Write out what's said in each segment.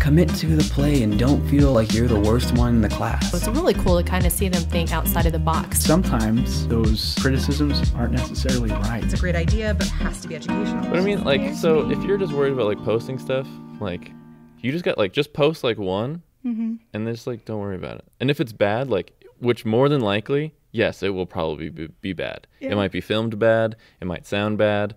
Commit to the play and don't feel like you're the worst one in the class. It's really cool to kind of see them think outside of the box. Sometimes those criticisms aren't necessarily right. It's a great idea, but it has to be educational. But I mean, like, so if you're just worried about like posting stuff, like, you just got like, just post like one, and then just like, don't worry about it. And if it's bad, like, which more than likely, yes, it will probably be bad. Yeah. It might be filmed bad, it might sound bad,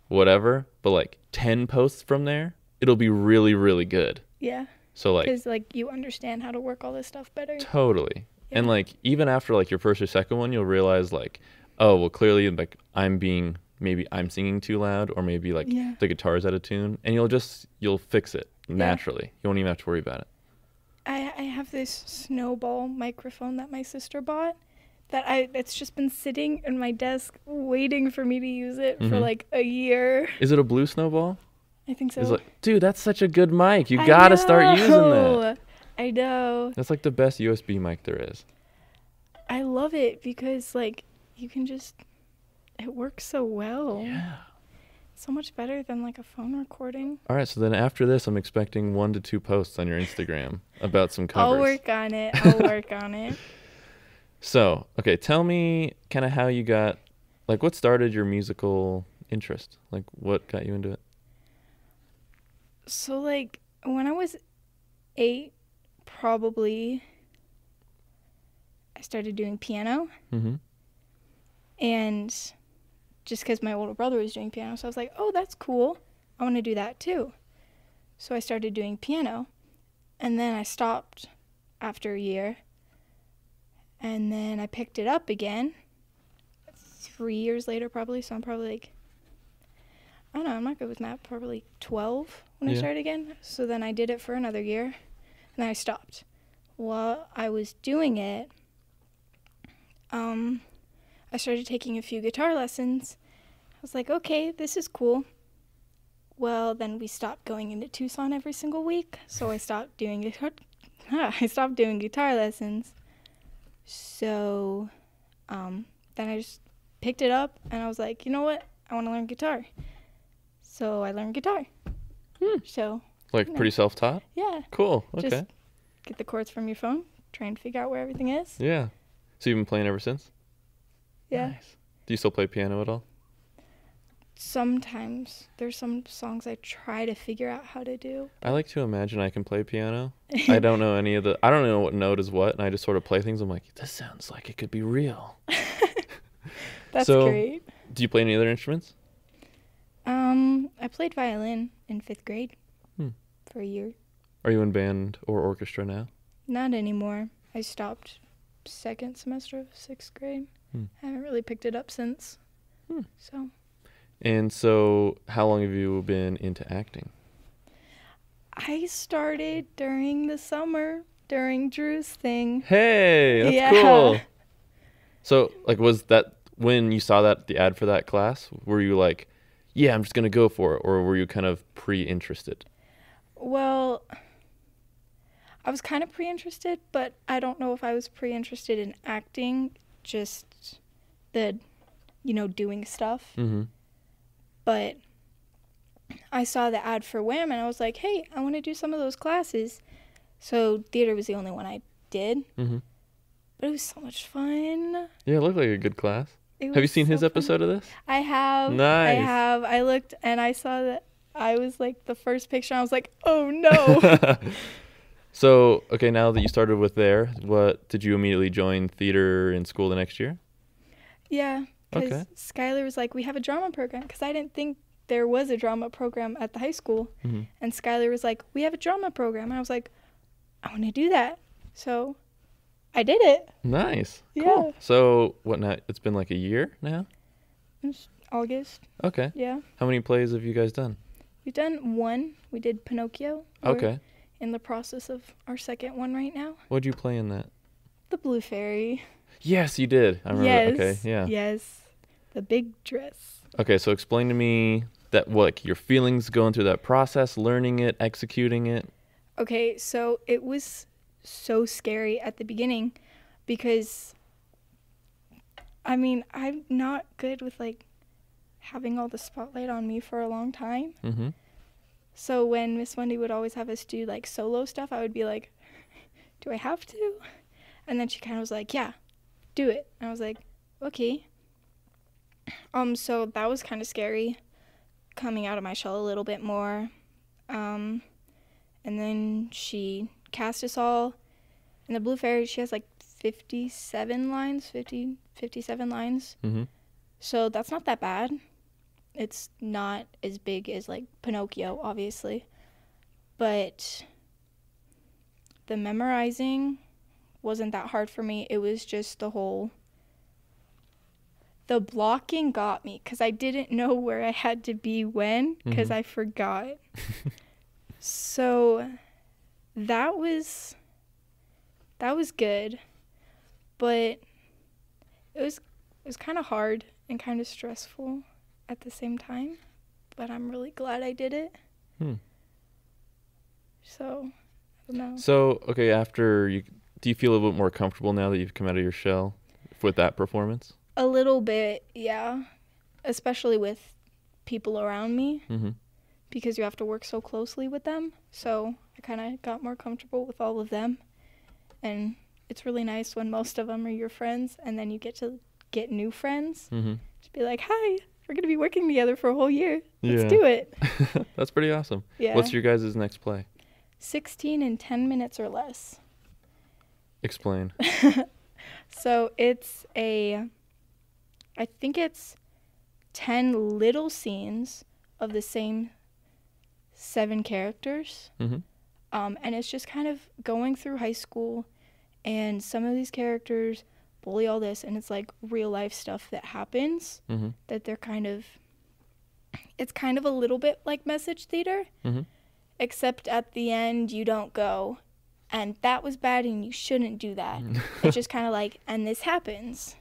whatever. But like 10 posts from there, it'll be really, really good. Yeah. So like, because like you understand how to work all this stuff better. totally. Yeah. And like, even after like your first or second one, you'll realize like, oh, well, clearly like maybe I'm singing too loud, or maybe like the guitar's out of tune, and you'll fix it naturally. You won't even have to worry about it. I have this snowball microphone that my sister bought that it's just been sitting in my desk waiting for me to use it for like a year. Is it a blue snowball? I think so. It's like, dude, that's such a good mic. You gotta start using that. I know. That's like the best USB mic there is. I love it because like you can just, it works so well. Yeah. So much better than like a phone recording. All right, so then after this, I'm expecting 1 to 2 posts on your Instagram about some covers. I'll work on it. So, okay, tell me kind of how you got, like, what started your musical interest? Like, what got you into it? So like when I was 8, probably, I started doing piano. And just because my older brother was doing piano, so I was like, oh, that's cool. I want to do that too. So I started doing piano, and then I stopped after a year, and then I picked it up again 3 years later probably, so I'm probably like, I don't know, I'm not good with math, probably 12 when I started again. So then I did it for another year, and then I stopped. While I was doing it, I started taking a few guitar lessons. I was like, okay, this is cool. Well, then we stopped going into Tucson every single week, so I stopped doing guitar lessons. So then I just picked it up, and I was like, you know what? I want to learn guitar. So I learned guitar. So Like, pretty self-taught? yeah. Cool, okay. Just get the chords from your phone, try and figure out where everything is. Yeah. So you've been playing ever since? Yeah. Nice. Do you still play piano at all? Sometimes there's some songs I try to figure out how to do. I like to imagine I can play piano. I don't know I don't know what note is what, and I just sort of play things. I'm like, this sounds like it could be real. That's So, great. Do you play any other instruments? I played violin in 5th grade for a year. Are you in band or orchestra now? Not anymore. I stopped 2nd semester of 6th grade. I haven't really picked it up since. So And so, how long have you been into acting? I started during the summer, during Drew's thing. Hey, that's Yeah. cool. So, like, was that when you saw the ad for that class, were you like, yeah, I'm just going to go for it? Or were you kind of pre-interested? Well, I was kind of pre-interested, but I don't know if I was pre-interested in acting, just the, doing stuff. But I saw the ad for Wham, and I was like, hey, I want to do some of those classes. So theater was the only one I did. But it was so much fun. Yeah, it looked like a good class. It Have you was seen so his fun. episode of this? I have. Nice. I have. I looked, and I saw that I was like the first picture. I was like, oh, no. So, okay, now that you started with there, did you immediately join theater in school the next year? Yeah, because Okay. Skylar was like, we have a drama program, because I didn't think there was a drama program at the high school. And Skylar was like, we have a drama program. And I was like, I want to do that. So I did it. Nice. Yeah. Cool. So, what now? It's been like a year now? It's August. Okay. Yeah. How many plays have you guys done? We've done one. We did Pinocchio. We're Okay. in the process of our second one right now. What'd you play in that? The Blue Fairy. Yes, you did. I remember. Yes. Okay, yeah. Yes. The big dress. Okay, so explain to me your feelings going through that process, learning it, executing it. Okay, so it was so scary at the beginning because, I'm not good with, having all the spotlight on me for a long time. So when Miss Wendy would always have us do like solo stuff, I would be like, do I have to? And then she kind of was like, yeah, do it. And I was like, okay. So that was kind of scary, coming out of my shell a little bit more. And then she cast us all. And the Blue Fairy, she has like 57 lines. Mm-hmm. So that's not that bad. It's not as big as like Pinocchio, obviously. But the memorizing wasn't that hard for me. It was just the blocking got me, because I didn't know where I had to be when, because I forgot. So that was good, but it was kind of hard and kind of stressful at the same time, but I'm really glad I did it. So I don't know. So, okay, do you feel a little bit more comfortable now that you've come out of your shell with that performance? A little bit, yeah, especially with people around me, because you have to work so closely with them. So I kind of got more comfortable with all of them, and it's really nice when most of them are your friends, and then you get to get new friends. To be like, hi, we're gonna be working together for a whole year. Let's do it. That's pretty awesome. Yeah. What's your guys' next play? 16 in 10 minutes or less. Explain. So I think it's 10 little scenes of the same 7 characters. And it's just kind of going through high school, and some of these characters bully all this, and it's like real life stuff that happens, that they're it's kind of a little bit like message theater, except at the end you don't go, and that was bad and you shouldn't do that. It's just kind of like, and this happens.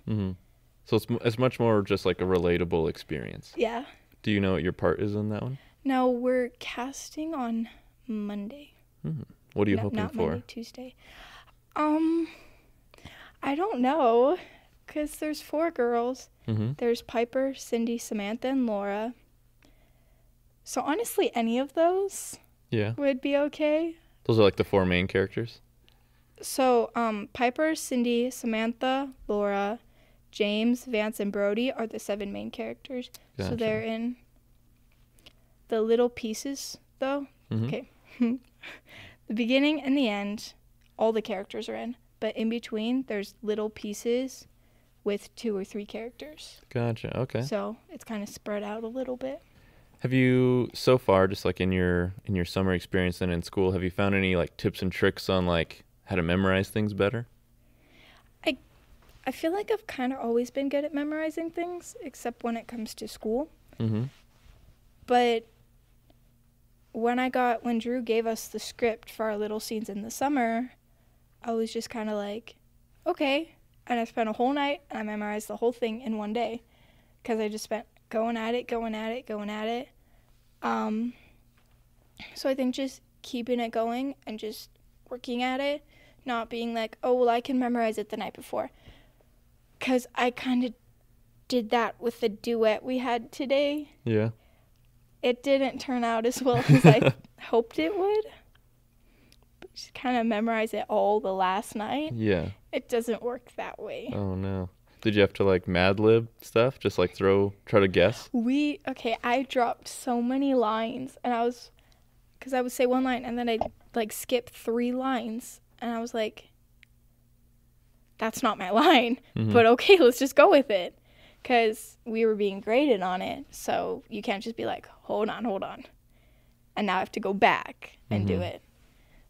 So it's much more just like a relatable experience. Yeah. Do you know what your part is in that one? No, we're casting on Monday. What are you hoping not for? Monday, Tuesday. I don't know, because there's 4 girls. There's Piper, Cindy, Samantha, and Laura. So honestly, any of those would be okay. Those are like the 4 main characters? So Piper, Cindy, Samantha, Laura, James, Vance, and Brody are the 7 main characters. Gotcha. So they're in the little pieces, though. Okay. The beginning and the end, all the characters are in. But in between, there's little pieces with 2 or 3 characters. Gotcha. Okay. So it's kind of spread out a little bit. Have you, so far, just like in your summer experience and in school, have you found any like tips and tricks on like how to memorize things better? I feel like I've kind of always been good at memorizing things, except when it comes to school. But when Drew gave us the script for our little scenes in the summer, I was just kind of like, okay. And I spent a whole night, and I memorized the whole thing in one day, because I just spent going at it. So I think just keeping it going and just working at it, not being like, oh, well, I can memorize it the night before. Because I kind of did that with the duet we had today. Yeah. It didn't turn out as well as I hoped it would. But just kind of memorize it all the last night. Yeah. It doesn't work that way. Oh, no. Did you have to like Mad Lib stuff? Just like try to guess? I dropped so many lines, and because I would say one line and then I'd like skip 3 lines, and I was like, that's not my line, but okay, let's just go with it, because we were being graded on it, so you can't just be like, hold on, and now I have to go back and do it.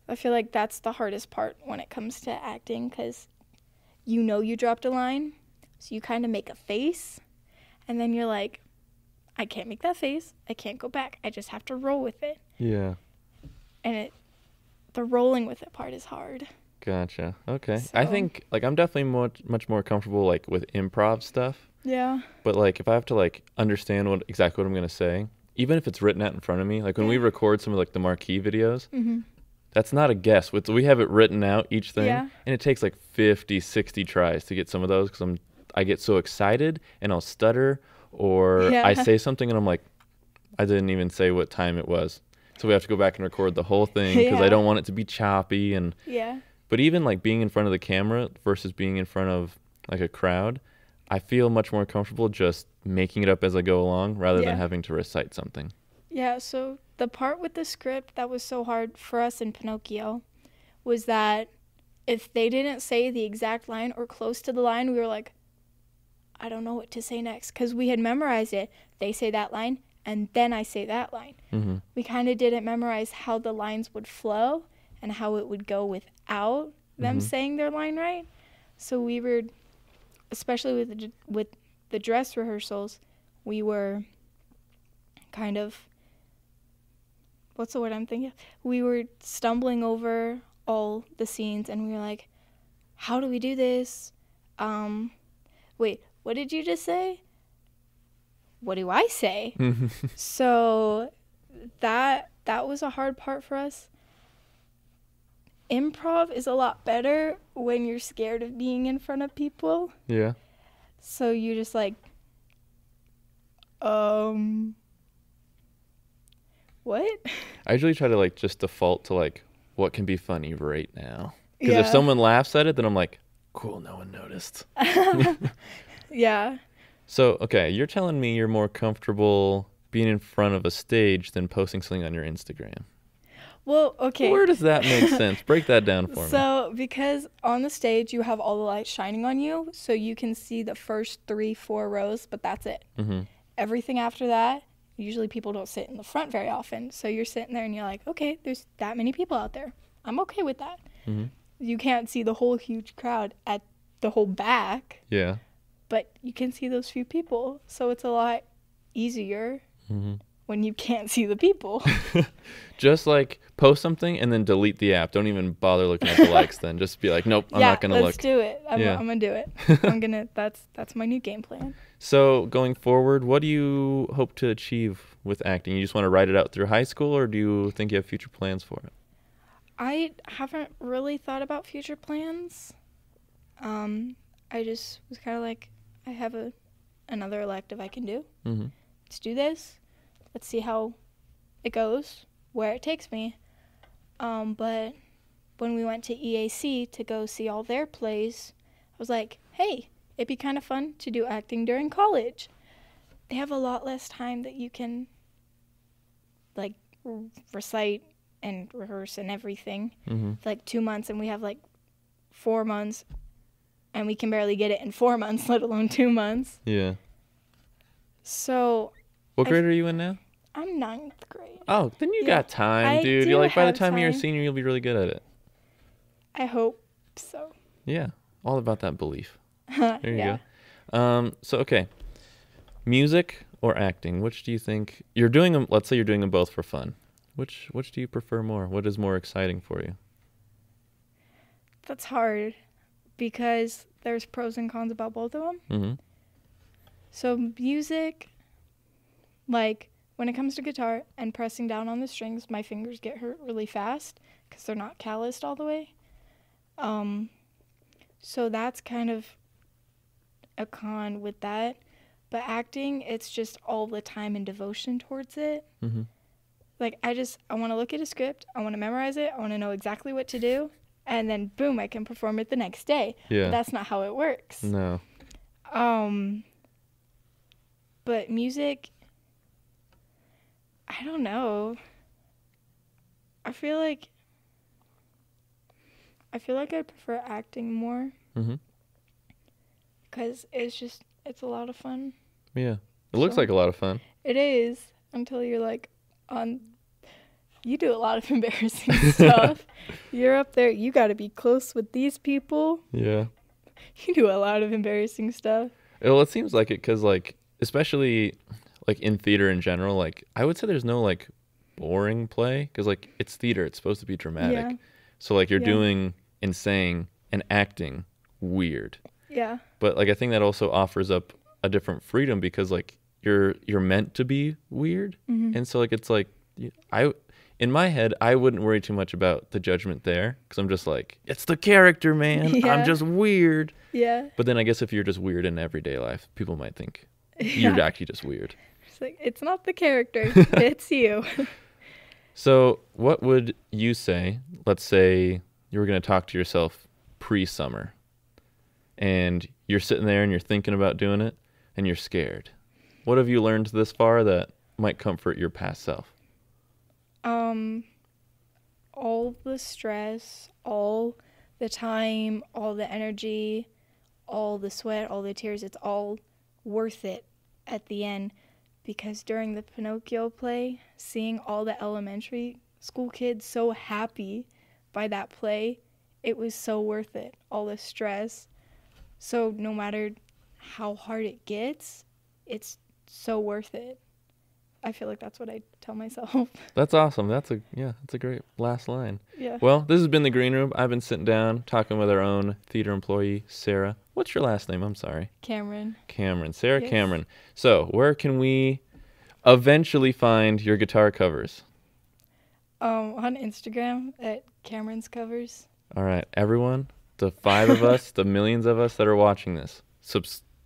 I feel like that's the hardest part when it comes to acting, because you dropped a line, so you kind of make a face, and then you're like, I can't make that face, I can't go back, I just have to roll with it. Yeah. And the rolling with it part is hard. Gotcha. Okay. So. I think like I'm definitely much more comfortable like with improv stuff. Yeah. But like if I have to like understand exactly what I'm gonna say, even if it's written out in front of me, like when we record some of like the marquee videos, that's not a guess. We have it written out each thing, and it takes like 50, 60 tries to get some of those, because I get so excited and I'll stutter, or I say something and I'm like, I didn't even say what time it was. So we have to go back and record the whole thing because I don't want it to be choppy. And but even like being in front of the camera versus being in front of like a crowd, I feel much more comfortable just making it up as I go along rather than having to recite something. Yeah, so the part with the script that was so hard for us in Pinocchio was that if they didn't say the exact line or close to the line, we were like, I don't know what to say next, because we had memorized it. They say that line, and then I say that line. Mm-hmm. We kind of didn't memorize how the lines would flow and how it would go without them saying their line right. So we were, especially with the dress rehearsals, we were kind of, what's the word I'm thinking of? We were stumbling over all the scenes, and we were like, how do we do this? Wait, what did you just say? What do I say? So that was a hard part for us. Improv is a lot better when you're scared of being in front of people. Yeah. So you just like, what? I usually try to like just default to like what can be funny right now. Because if someone laughs at it, then I'm like, cool, no one noticed. Yeah. So, okay, you're telling me you're more comfortable being in front of a stage than posting something on your Instagram. Well, okay. Where does that make sense? Break that down for me. So, because on the stage you have all the light shining on you, so you can see the first 3-4 rows, but that's it. Mm-hmm. Everything after that, usually people don't sit in the front very often. So you're sitting there and you're like, okay, there's that many people out there. I'm okay with that. Mm-hmm. You can't see the whole huge crowd at the whole back. Yeah. But you can see those few people. So it's a lot easier when you can't see the people. Just like post something and then delete the app. Don't even bother looking at the likes then. Just be like, nope, I'm not going to look. Let's do it. I'm going to do it. That's my new game plan. So going forward, what do you hope to achieve with acting? You just want to write it out through high school, or do you think you have future plans for it? I haven't really thought about future plans. I just was kind of like, I have another elective I can do. Mm-hmm. Let's do this. Let's see how it goes, where it takes me. But when we went to EAC to go see all their plays, I was like, hey, it'd be kind of fun to do acting during college. They have a lot less time that you can, like, recite and rehearse and everything. Mm-hmm. Like 2 months, and we have like 4 months, and we can barely get it in 4 months, let alone 2 months. Yeah. So what grade are you in now? I'm 9th grade. Oh, then you got time, dude. You're like, by the time you're a senior, you'll be really good at it. I hope so. Yeah. All about that belief. There you go. So, okay. Music or acting? Which do you think you're doing them? Let's say you're doing them both for fun. Which do you prefer more? What is more exciting for you? That's hard because there's pros and cons about both of them. Mm-hmm. So music, like when it comes to guitar and pressing down on the strings, my fingers get hurt really fast because they're not calloused all the way. So that's kind of a con with that. But acting, it's just all the time and devotion towards it. Mm-hmm. Like, I want to look at a script, I want to memorize it, I want to know exactly what to do, and then, boom, I can perform it the next day. Yeah. But that's not how it works. No. But music, I don't know. I feel like I prefer acting more. Mm-hmm. Because it's a lot of fun. Yeah. It looks like a lot of fun. It is, until you're like you do a lot of embarrassing stuff. You're up there, you got to be close with these people. Yeah. You do a lot of embarrassing stuff. Well, it seems like it because, like, especially, like, in theater in general, like, I would say there's no, like, boring play because, like, it's theater. It's supposed to be dramatic. Yeah. So, like, you're doing and saying and acting weird. Yeah. But, like, I think that also offers up a different freedom because, like, you're meant to be weird. Mm-hmm. And so, like, it's like, in my head, I wouldn't worry too much about the judgment there because I'm just like, it's the character, man. Yeah. I'm just weird. Yeah. But then I guess if you're just weird in everyday life, people might think you're actually just weird. It's like, it's not the character, it's you. So what would you say, let's say you were going to talk to yourself pre-summer and you're sitting there and you're thinking about doing it and you're scared. What have you learned this far that might comfort your past self? All the stress, all the time, all the energy, all the sweat, all the tears, it's all worth it at the end. Because during the Pinocchio play, seeing all the elementary school kids so happy by that play, it was so worth it, all the stress. So no matter how hard it gets, it's so worth it. I feel like that's what I tell myself. That's awesome. That's a great last line. Yeah. Well, this has been The Green Room. I've been sitting down talking with our own theater employee, Sarah. What's your last name? I'm sorry. Cameron. Sarah Yes. Cameron. So where can we eventually find your guitar covers? On Instagram at Cameron's Covers. All right, everyone, the 5 of us, the millions of us that are watching this,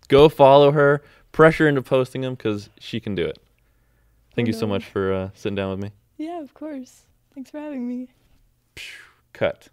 go follow her, pressure into posting them because she can do it. Thank you so much for sitting down with me. Yeah, of course. Thanks for having me. Cut.